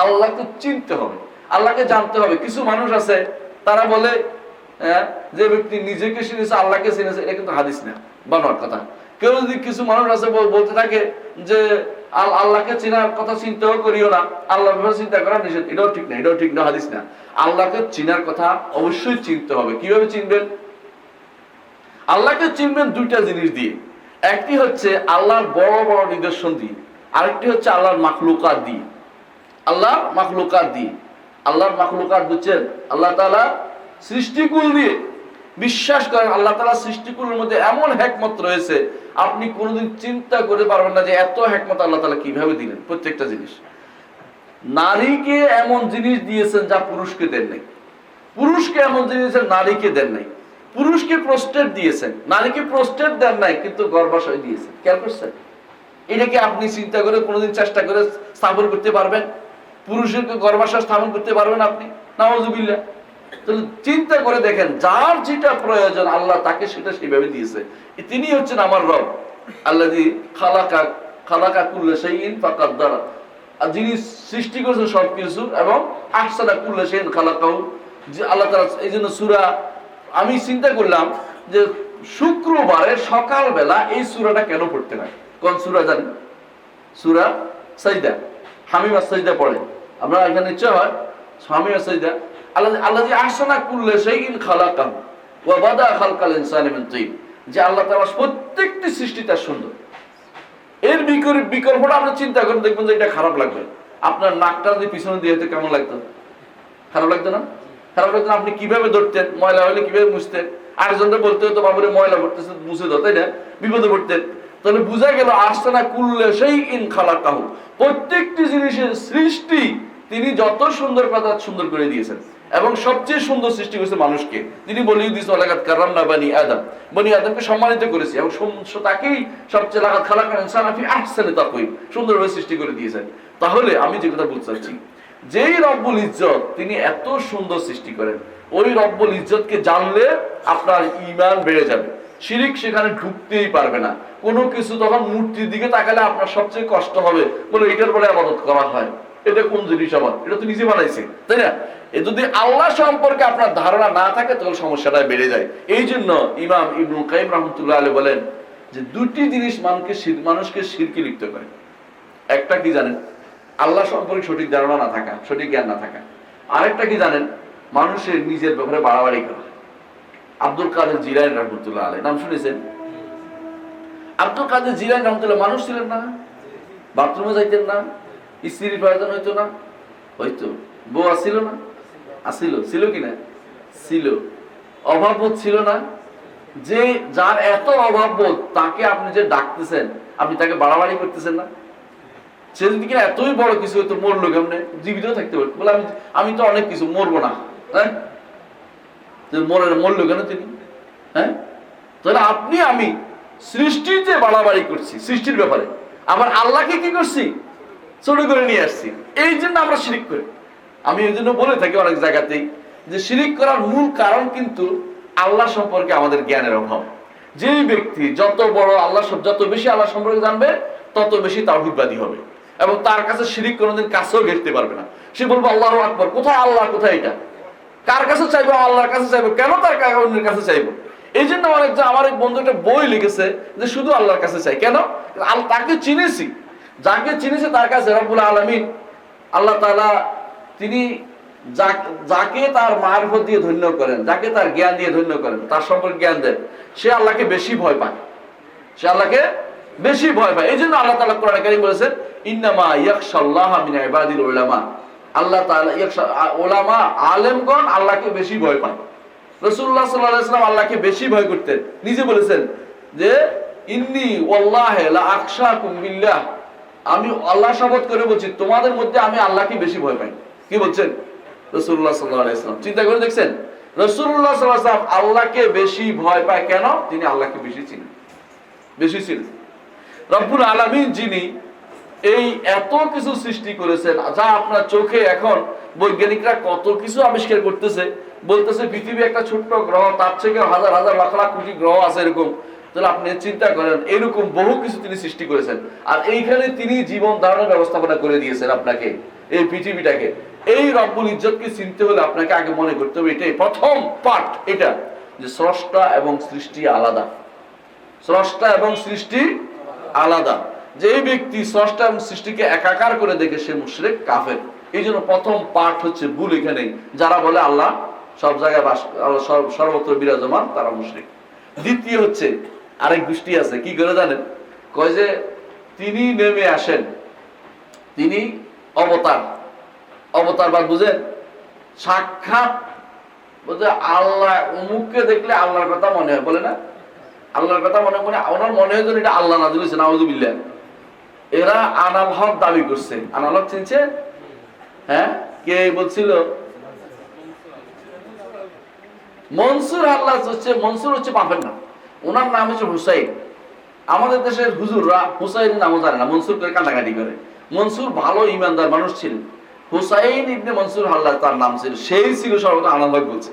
আল্লাহকে চিনতে হবে, আল্লাহকে জানতে হবে। কিছু মানুষ আছে তারা বলে যে ব্যক্তি নিজেকে চিনেছে আল্লাহকে চিনেছে, এটা কিন্তু হাদিস না, বানোয়ার কথা। কেউ যদি কিছু মানুষ আছে বলতে থাকে যে আল্লাহকে চেনার কথা চিন্তাও করিও না, আল্লাহর ব্যাপারে চিন্তা করা নিষেধ, এটাও ঠিক না, এটাও ঠিক না, হাদিস না। আল্লাহকে চিনার কথা অবশ্যই চিনতে হবে। কিভাবে চিনবেন? আল্লাহকে চিনবেন দুইটা জিনিস দিয়ে। একটি হচ্ছে আল্লাহর বড় বড় নিদর্শন দিয়ে, আরেকটি হচ্ছে আল্লাহর মাখলুকাত দিয়ে। আল্লাহর মাখলুকাত দিয়ে, আল্লাহর মাখলুকাত বুঝছেন? আল্লাহ তাআলা সৃষ্টিকুল দিয়ে বিশ্বাস করেন আল্লাহ তাআলা সৃষ্টিকুলের মধ্যে এমন হিকমত রয়েছে, আপনি কোনোদিন চিন্তা করে পারবেন না যে এত হিকমত আল্লাহ তাআলা কিভাবে দিলেন। প্রত্যেকটা জিনিস, নারীকে এমন জিনিস দিয়েছেন যা পুরুষকে দেন নাই, পুরুষকে এমন জিনিস নারীকে দেন নাই। পুরুষকে প্রস্টেট দিয়েছেন, নারীকে প্রস্টেট দেন নাই, কিন্তু গর্ভাশয় দিয়েছেন। খেয়াল করছেন? এটাকে আপনি চিন্তা করে কোনোদিন চেষ্টা করে স্থাপন করতে পারবেন? পুরুষের গর্ভাশয় স্থাপন করতে পারবেন আপনি? নাউযুবিল্লাহ। তাহলে চিন্তা করে দেখেন, যার যেটা প্রয়োজন আল্লাহ তাকে সেটা সেভাবে দিয়েছে। তিনি হচ্ছেন আমার রব, আল্লাযী খালাকা কুল্লা শাইইন ফাকাদ্দারা, যিনি সৃষ্টি করেছেন সবকিছু এবং আহসানা কুল্লা শাইইন খালাকাহু। যে আল্লাহ তাআলা, এই জন্য সূরা, আমি চিন্তা করলাম যে শুক্রবারে সকালবেলা এই সূরাটা কেন পড়তে হয়। কোন সূরা জানেন? সূরা সাজদা, হামিমা সাজদা পড়ে আমরা এখানে, ইচ্ছা হয় হামিমা সাজদা। আল্লাযী আহসানা কুল্লা শাইইন খালাকাহু ওয়া বাদা খালকাল ইনসানি মিন তিন, যে আল্লাহ তাআলা প্রত্যেকটি সৃষ্টি তার সুন্দর। এর বিকল্পটা আপনি চিন্তা করেন, দেখবেন যে এটা খারাপ লাগবে। আপনার নাকটা যদি পিছনে দিয়ে হতো কেমন লাগতো? খারাপ লাগতো না? খারাপ লাগতো না? আপনি কিভাবে ধরতেন? ময়লা হলে কিভাবে মুছতেন? আরেকজনটা বলতে হতো বাবুরে ময়লা পড়তেছে, মুছে দাও, তাই না? বিপদে পড়তেন। তাহলে বোঝা গেল আহসানা কুল্লা শাইইন খালাকাহু, প্রত্যেকটি জিনিসের সৃষ্টি তিনি যত সুন্দর কথা সুন্দর করে দিয়েছেন। এবং সবচেয়ে সুন্দর সৃষ্টি করেছে মানুষকে। তিনি বলেই দিয়েছেন লাকাদ কাররামনা বানি আদম, বনি আদমকে সম্মানিত করেছি এবং তাকেই সবচেয়ে লাকাদ খালাকাল ইনসানা ফি আহসানি তাকওয়িম, সুন্দরভাবে সৃষ্টি করে দিয়েছেন। তাহলে আমি যে কথা বলতে চাচ্ছি, যেই রব্বুল ইজ্জত তিনি এত সুন্দর সৃষ্টি করেন, ওই রব্বুল ইজ্জতকে জানলে আপনার ঈমান বেড়ে যাবে। শিরিক সেখানে ঢুকতেই পারবে না। কোনো কিছু তখন মূর্তির দিকে তাকালে আপনার সবচেয়ে কষ্ট হবে, বলে এটার বলে ইবাদত করা হয়, এটা কোন জিনিস আবার, এটা তো নিজে বানাইছে, তাই না? যদি আল্লাহ সম্পর্কে আপনার ধারণা না থাকে তাহলে সমস্যাটা বেড়ে যায়। এই জন্য ইমাম ইবনুল কাইয়িম রাহমাতুল্লাহ আলাইহি বলেন যে দুটি জিনিস মানুষকে শিরকে লিপ্ত করে। একটা কি জানেন? আল্লাহ সম্পর্কে সঠিক ধারণা না থাকা, সঠিক জ্ঞান না থাকা। আরেকটা কি জানেন? মানুষের নিজের ব্যাপারে বাড়াবাড়ি করা। আব্দুল কাদের জিলানী রাহমাতুল্লাহ আলাইহি, নাম শুনেছেন? আব্দুল কাদের জিলানী রাহমাতুল্লাহ মানুষ ছিলেন না? বাথরুমে যাইতেন না? স্ত্রীর প্রয়োজন হইতো না? হইতো। বউ আসছিল না? আসিল। ছিল কিনা? ছিল। অভাববোধ ছিল না? যে যার এত অভাববোধ, তাকে আপনি যে ডাকতেছেন, আপনি তাকে বাড়াবাড়ি করতেছেন না? সে যদি কিনা এতই বড় কিছু হইতো, মরলো কেমনে? জীবিত থাকতে পারত, বলে আমি তো অনেক কিছু, মরবো না। হ্যাঁ, মরলো কেন তিনি? হ্যাঁ, তাহলে আপনি আমি সৃষ্টির যে বাড়াবাড়ি করছি সৃষ্টির ব্যাপারে, আবার আল্লাহকে কি করছি? ছোট করে নিয়ে আসছি। এই জন্য আমরা শিরিক করি। আমি এই জন্য বলে থাকি অনেক জায়গাতেই যে শিরিক করার মূল কারণ কিন্তু আল্লাহ সম্পর্কে আমাদের জ্ঞানের অভাব। যেই ব্যক্তি যত বড় আল্লাহ, যত বেশি আল্লাহ সম্পর্কে জানবে, তত বেশি তাওহীদবাদী হবে এবং তার কাছে শিরিক কোনোদিন কাছেও ঘেরতে পারবে না। সে বলবো আল্লাহু আকবার, কোথায় আল্লাহ, কোথায় এটা? কার কাছে চাইবো? আল্লাহর কাছে চাইবো। কেন তার অন্যের কাছে চাইবো? এই জন্য আমার এক বন্ধু একটা বই লিখেছে যে শুধু আল্লাহর কাছে চাই। কেন? তাকে চিনেছি, যাকে চিনেছে তার কাছে রব্বুল আলামিন আল্লাহ তাআলা তিনি যাকে তার মারফত দিয়ে ধন্য করেন, যাকে তার জ্ঞান দিয়ে ধন্য করেন, তার সম্পর্কে জ্ঞান দেন, সে আল্লাহকে বেশি ভয় পায়। সে আল্লাহকে বেশি ভয় পায়। এই জন্য আল্লাহ তাআলা কোরআনে কারীম বলেছেন ইন্নামা ইয়াখশাল্লাহা মিন ইবাদিল উলামা। আল্লাহ তাআলা উলামা, আলেমগণ আল্লাহকে বেশি ভয় পায়। রাসূলুল্লাহ সাল্লাল্লাহু আলাইহি ওয়াসাল্লাম আল্লাহকে বেশি ভয় করতেন। নিজে বলেছেন যে ইন্নী ওয়াল্লাহি লা আখশাকুম বিল্লাহ, আমি আল্লাহ শপথ করে বলছি তোমাদের মধ্যে আমি আল্লাহকে বেশি ভয় পাই। কি বলছেন রাসূলুল্লাহ সাল্লাল্লাহু আলাইহি ওয়াসাল্লাম? চিন্তা করে দেখছেন, রাসূলুল্লাহ সাল্লাল্লাহু আলাইহি ওয়াসাল্লাম আল্লাহকে বেশি ভয় পায়। কেন? তিনি আল্লাহকে বেশি চিনেন, বেশি চিনেন। রব্বুল আলামিন যিনি এই এত কিছু সৃষ্টি করেছেন, যা আপনার চোখে এখন বৈজ্ঞানিকরা কত কিছু আবিষ্কার করতেছে, বলতেছে পৃথিবী একটা ছোট্ট গ্রহ, তার থেকে হাজার হাজার লাখ লাখ কোটি গ্রহ আছে এরকম। তাহলে আপনি চিন্তা করেন, এরকম বহু কিছু তিনি সৃষ্টি করেছেন, আর এইখানে তিনি জীবন ধারণের ব্যবস্থাপনা করে দিয়েছেন আপনাকে। এই পৃথিবীটাকে। এই রব্বুল ইজ্জতকে চিনতে হলে আপনাকে আগে মনে করতে হবে এটাই প্রথম পার্ট, এটা যে স্রষ্টা এবং সৃষ্টি আলাদা। স্রষ্টা এবং সৃষ্টি আলাদা। যে ব্যক্তি স্রষ্টা এবং সৃষ্টিকে একাকার করে দেখে সে মুশরিক, কাফের। এই জন্য প্রথম পার্ট হচ্ছে ভুল এখানেই। যারা বলে আল্লাহ সব জায়গায় বাস, আল্লাহ সর্বত্র বিরাজমান, তারা মুশরিক। দ্বিতীয় হচ্ছে আরেক গোষ্ঠী আছে, কি করে জানেন? কয় যে তিনি নেমে আসেন, তিনি অবতার। অবতারবাদ বুঝেন? সাক্ষাৎ বলতে আল্লাহ অমুককে দেখলে আল্লাহর কথা মনে হয়, বলে না? আল্লাহর কথা মনে মনে ওনার মনে হয় যেন এটা আল্লাহ নাযিল হয়েছে, নাউযুবিল্লাহ। এরা আনাল হক দাবি করছে। আনাল হক চিনছে? হ্যাঁ, কে বলছিল? মনসুর হাল্লাজ হচ্ছে, মনসুর হচ্ছে বাপের নাম, ওনার নাম হচ্ছে হুসাইন। আমাদের দেশের হুজুররা হুসাইন নামও জানে না, মনসুর করে কান্নাকাটি করে। মনসুর ভালো ইমানদার মানুষ ছিলেন। হুসাইন ইবনে মনসুর হাল্লাজ তার নাম ছিল, সেই ছিল সর্বদা আনাল হক বলছে।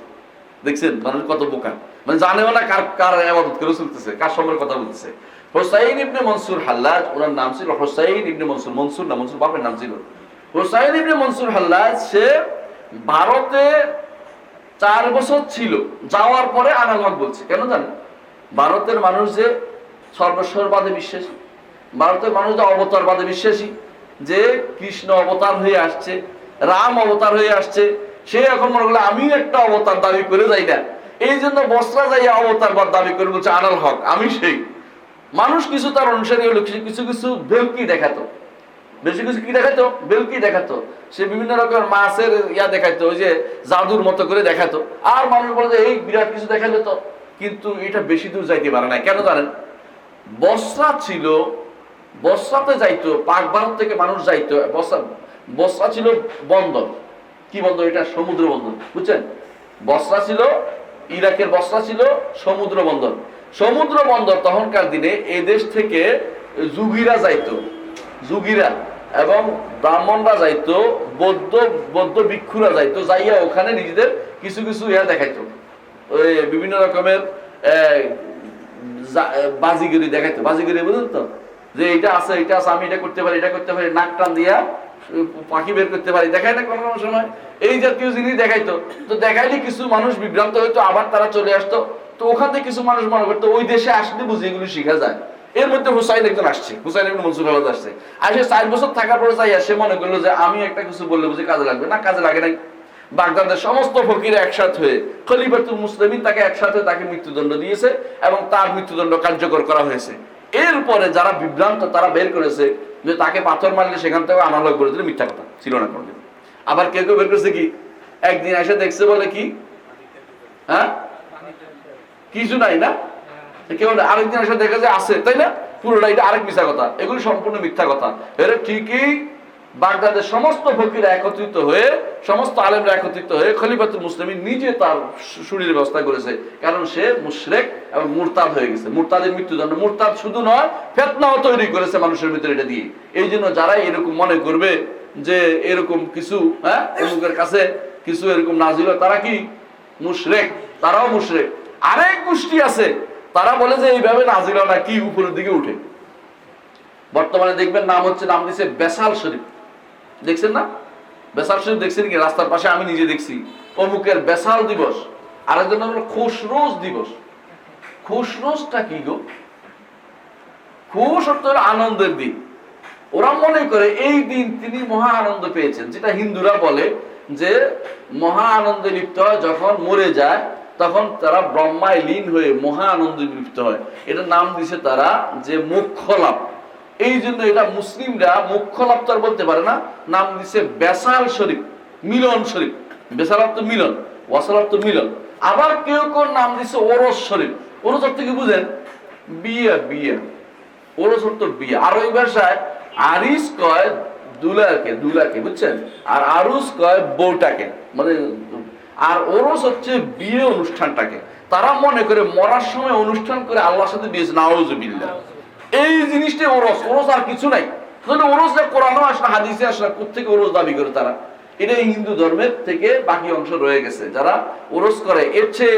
দেখছেন মানুষ কত বোকা, মানে জানেও না কার কার ইবাদত করে চলতেছে, কার সম্পর্কে কথা বলতেছে। হুসাইন ইবনে মনসুর হাল্লাজ, ওনার নাম ছিল হুসাইন ইবনে মনসুর। মনসুর না, মনসুর বাপের নাম ছিল। হুসাইন ইবনে মনসুর হাল্লাজ সে ভারতে 4 বছর ছিল, যাওয়ার পরে আনাল হক বলছে। কেন জানেন? ভারতের মানুষ যে সর্বস্বরবাদে বিশ্বাসী, ভারতের মানুষ যে অবতারবাদে বিশ্বাসী, যে কৃষ্ণ অবতার হয়ে আসছে, রাম অবতার হয়ে আসছে, সে এখন মনে করলো আমি একটা অবতার দাবি করে যাই না, এই জন্য বসরা যাইয়া অবতারবাদ দাবি করে বলছে আনাল হক আমি সেই। মানুষ কিছু তার অনুসারী হলো, কিছু কিছু বেলকি দেখাতো, বেশি কিছু কি দেখাতো? বেলকি দেখাতো। সে বিভিন্ন রকমের মাছের ইয়া দেখাইতো, ওই যে জাদুর মতো করে দেখাতো। আর মানুষ বলে যে এই বিরাট কিছু দেখাইলো তো, কিন্তু এটা বেশি দূর যাইতে পারে না। কেন জানেন? বসরা ছিল, বসরাতে যাইতো, পাক ভারত থেকে মানুষ যাইতো। বসরা ছিল বন্দর। কি বন্দর? এটা সমুদ্র বন্দর, বুঝছেন? বসরা ছিল, ইরাকের বসরা ছিল সমুদ্র বন্দর। সমুদ্র বন্দর তখনকার দিনে এই দেশ থেকে যুগীরা যাইতো, যুগীরা এবং ব্রাহ্মণরা যাইতো, বৌদ্ধ ভিক্ষুরা যাইতো, যাইয়া ওখানে নিজেদের কিছু কিছু ইয়া দেখাইতো, ওই বিভিন্ন রকমের বাজিগিরি দেখাইতো। বাজিগিরি বুঝলেন তো, যে এটা আছে, এটা আছে, আমি এটা করতে পারি, এটা করতে পারি, নাক টান দিয়া পাখি বের করতে পারি, দেখায় না কোনো কোনো সময়? এই জাতীয় জিনিস দেখাইতো। তো দেখাইলে কিছু মানুষ বিভ্রান্ত হইতো, আবার তারা চলে আসতো। তো ওখান থেকে কিছু মানুষ মনে করতো ওই দেশে আসলে বুঝি এগুলো শিখা যায়। এর মধ্যে হুসাইন একজন আসছে, হুসাইন ইবনে মনসুর হাল্লাজ আসছে। আর সে 4 বছর থাকার পরে যাইয়া সে মনে করলো যে আমি একটা কিছু বললে বুঝি কাজে লাগবে না, কাজে লাগে নাই। বাগদাদের সমস্ত ফকিরা একসাথে হয়ে, খলিফাতুল মুসলিমিন তাকে একসাথে তাকে মৃত্যুদণ্ড দিয়েছে এবং তার মৃত্যুদণ্ড কার্যকর করা হয়েছে। এরপরে যারা বিভ্রান্ত তারা বের করেছে যে তাকে পাথর মারলে সেখান থেকে আনাল হক বলে দিলে মিথ্যা কথা, ছিল না কোনোদিন। আবার কেউ কেউ বের করেছে কি, একদিন এসে দেখছে বলে কি, হ্যাঁ কিছু নাই না, কেউ আরেকদিন এসে দেখে যে আছে, তাই না? পুরোটা এটা আরেক মিথ্যা কথা। এগুলি সম্পূর্ণ মিথ্যা কথা। এর ঠিকই বাগদাদের সমস্ত ফকিরা একত্রিত হয়ে, সমস্ত আলেমরা একত্রিত হয়ে খলিফাতুল মুসলিমিন নিজে তার শুরুর ব্যবস্থা করেছে, কারণ সে মুশরিক এবং মুরতাদ হয়ে গেছে। মুরতাদের মৃত্যুদণ্ড, মুরতাদ শুধু নয় ফিতনাও তৈরি করেছে মানুষের ভিতরে এটা দিয়ে। এই জন্য যারা এরকম মনে করবে যে এরকম কিছু অমুকের কাছে কিছু এরকম নাজিল, তারা কি মুশরিক? তারাও মুশরিক। আরেক গোষ্ঠী আছে, তারা বলে যে এইভাবে নাজিল না, কি উপরের দিকে উঠে। বর্তমানে দেখবেন নাম দিছে বেসাল শরীফ, দেখছেন না? বেসাল শরীফ দেখছেন কি? রাস্তার পাশে আমি নিজে দেখছি, অমুকের বেসাল দিবস। আরেকজন হলো খুশরোজ দিবস। খুশরোজটা কি গো? খুশ অর্থ হলো আনন্দের দিন। ওরা মনে করে এই দিন তিনি মহা আনন্দ পেয়েছেন, যেটা হিন্দুরা বলে যে মহা আনন্দে লিপ্ত হয় যখন মরে যায়, তখন তারা ব্রহ্মায় লীন হয়ে মহা আনন্দে লিপ্ত হয়। এটা নাম দিছে তারা যে মোক্ষ লাভ। এই জন্য এটা মুসলিমরা মোক্ষ লাভ তো আর বলতে পারে না, নাম দিছে বেসাল শরীফ, মিলন শরীফ। বেসাল অর্থ মিলন, ওয়াসাল অর্থ মিলন। আবার কেউ কেউ নাম দিছে ওরস শরীফ। ওরস অর্থ কি বুঝেন? বিয়ে, বিয়ে। ওরস অর্থ বিয়ে। আর ওই ভাষায় আরিস কয় দুলাকে, দুলাকে, বুঝছেন? আর আরুস কয় বউটাকে, মানে। আর ওরস হচ্ছে বিয়ে অনুষ্ঠানটাকে। তারা মনে করে মরার সময় অনুষ্ঠান করে আল্লাহর সাথে বিয়ে, নাউযুবিল্লাহ। এই জিনিসটাই ওরস। ওরস আর কিছু নাই। ওরস কোরআনও আসলে হাদিসে আসলে কোথেকে ওরস দাবি করে তারা? এটাই হিন্দু ধর্মের থেকে বাকি অংশ রয়ে গেছে। যারা ওরস করে এর চেয়ে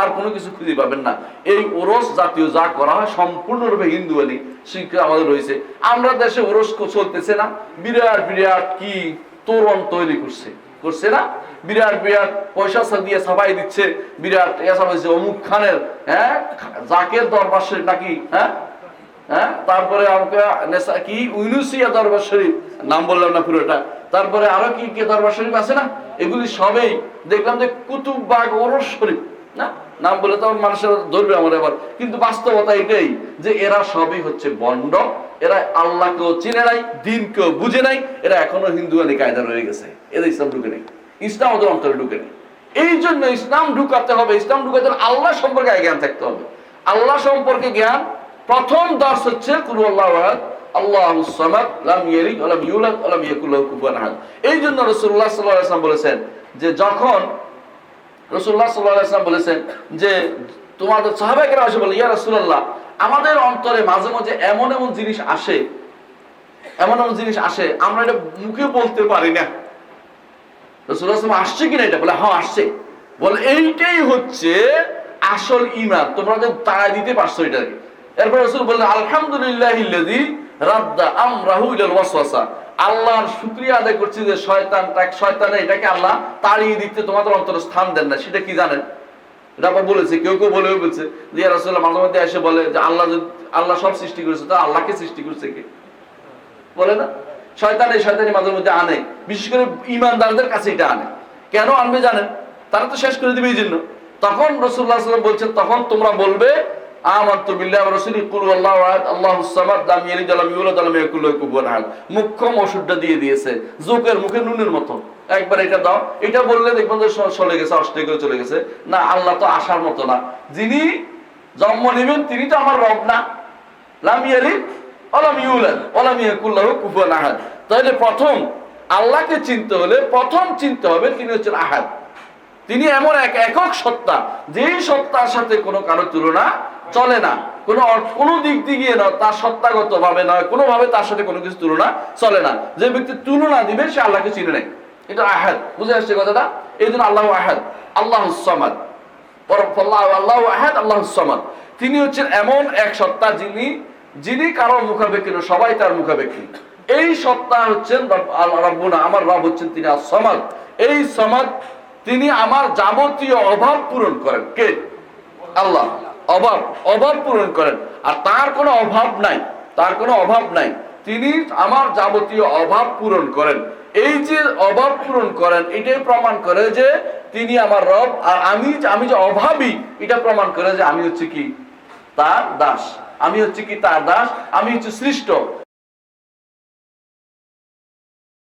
আর কোনো কিছু খুঁজে পাবেন না। এই ওরস জাতীয় যা করা হয় সম্পূর্ণরূপে হিন্দু আনি শিক্ষা আমাদের রয়েছে। আমরা দেশে ওরস চলতেছে না, বিরাট বিরাট কি তোরণ তৈরি করছে না, বিরাট বিরাট পয়সা দিয়ে ছাপাই দিচ্ছে, বিরাট অমুক খানের জাকের দরবার শরীফ নাকি তারপরে আমাকে কি ইউনুসিয়া দরবার শরীফ, নাম বললাম না পুরোটা, তারপরে আরো কি কি দরবার শরীফ আছে না, এগুলি সবেই দেখলাম যে কুতুববাগ ওরস শরীফ না, নাম বলে তো মানুষের ধরবে আমার এবার, কিন্তু বাস্তবতা এটাই যে এরা সবই হচ্ছে বন্ড, এরা আল্লাহকেও চিনে নাই, দিনকেও বুঝে নাই, এরা এখনো হিন্দুয়ানি কায়দা রয়ে গেছে, এদের ইসলাম ঢুকে নেই, ইসলাম ওদের অন্তরে ঢুকে নেই। এই জন্য ইসলাম ঢুকাতে হবে, ইসলাম ঢুকাতে হলে আল্লাহ সম্পর্কে জ্ঞান থাকতে হবে। আল্লাহ সম্পর্কে জ্ঞান প্রথম দর্শ হচ্ছে কুল আল্লাহু আহাদ আল্লাহুস সামাদ লাম ইয়ালিদ ওয়া লাম ইউলাদ ওয়া লাম ইয়াকুল লাহু কুফুয়ান আহাদ। এই জন্য রাসূলুল্লাহ সাল্লাল্লাহু আলাইহি ওয়াসাল্লাম বলেছেন যে যখন রাসূলুল্লাহ সাল্লাল্লাহু আলাইহি ওয়াসাল্লাম বলেছেন যে তোমাদের সাহাবায়ে কেরাম এসে বলে ইয়া রাসূলুল্লাহ আমাদের অন্তরে মাঝে মাঝে এমন এমন জিনিস আসে আমরা এটা মুখে বলতে পারি না। রাসূলুল্লাহ সাল্লাল্লাহু আলাইহি ওয়াসাল্লাম আসছে কিনা এটা বলে হ্যাঁ আসছে, বলে এইটাই হচ্ছে আসল ঈমান, তোমরা যে তাড়া দিতে পারছো এটাকে। এরপর রাসূল বললেন আলহামদুলিল্লাহিল্লাযী রাদ্দা আমরাহু ইলাল ওয়াসওয়াসা, আল্লাহর শুকরিয়া আদায় করছি যে শয়তান এটাকে আল্লাহ তাড়িয়ে দিতে তোমাদের অন্তরে স্থান দেন না। সেটা কি জানেন? এটা আবার বলেছে, কেউ বলছে যে ইয়া রাসূলুল্লাহ মাঝে মধ্যে এসে বলে যে আল্লাহ সব সৃষ্টি করেছে, তো আল্লাহকে সৃষ্টি করেছে কে? বলে না, শয়তানি মাঝে মধ্যে আনে, বিশেষ করে ঈমানদারদের কাছে এটা আনে। কেন আনবে জানেন? তারা তো শেষ করে দিবে এই জন্য। তখন রাসূলুল্লাহ সাল্লাল্লাহু আলাইহি ওয়াসাল্লাম বলছেন তখন তোমরা বলবে আমানতু বিল্লাহি ওয়া রাসূলিহি কুল আল্লাহু আহাদ আল্লাহুস সামাদ লাম ইয়ালিদ ওয়া লাম ইউলাদ ওয়া লাম ইয়াকুল লাহু কুফুয়ান আহাদ। মুখ্যম ওষুধটা দিয়ে দিয়েছে, জোকের মুখে নুনের মতো, একবার এটা দাও, এটা বললে দেখবেন যে চলে গেছে, অষ্টে করে চলে গেছে। না, আল্লাহ তো আসার মতো না, যিনি জন্ম নেবেন তিনি তো আমার রব না, লাম ইয়ালিদ ওয়া লাম ইউলাদ ওয়া লাম ইয়াকুল লাহু কুফুয়ান আহাদ। তাহলে প্রথম আল্লাহকে চিনতে হলে প্রথম চিনতে হবে তিনি হচ্ছেন আহাদ, তিনি এমন এক একক সত্তা, যেই সত্তার সাথে কোনো কারো তুলনা চলে না, কোনো দিক দিয়ে না, তার সত্তাগত ভাবে নয়, কোনোভাবে তার সাথে কোনো কিছু তুলনা চলে না। যে ব্যক্তি তুলনা দিবে সে আল্লাহকে চিনে নেয়, এটা আহাদ। বুঝে আসছে কথাটা? এই জন্য আল্লাহু আহাদ আল্লাহুস সামাদ, আল্লাহু আহাদ আল্লাহুস সামাদ, তিনি হচ্ছেন এমন এক সত্তা যিনি কারো মুখাপেক্ষী না, সবাই তার মুখাপেক্ষী। এই সত্তা হচ্ছেন রব্বুনা, আমার রব হচ্ছেন তিনি আস-সামাদ। এই সামাদ তিনি আমার যাবতীয় অভাব পূরণ করেন। কে? আল্লাহ। অভাব পূরণ করেন, আর তার কোনো অভাব নাই, তিনি আমার যাবতীয় অভাব পূরণ করেন। এই যে অভাব পূরণ করেন এটাই প্রমাণ করে যে তিনি আমার রব, আর আমি যে অভাবী এটা প্রমাণ করে যে আমি হচ্ছে কি তার দাস, আমি হচ্ছে সৃষ্ট।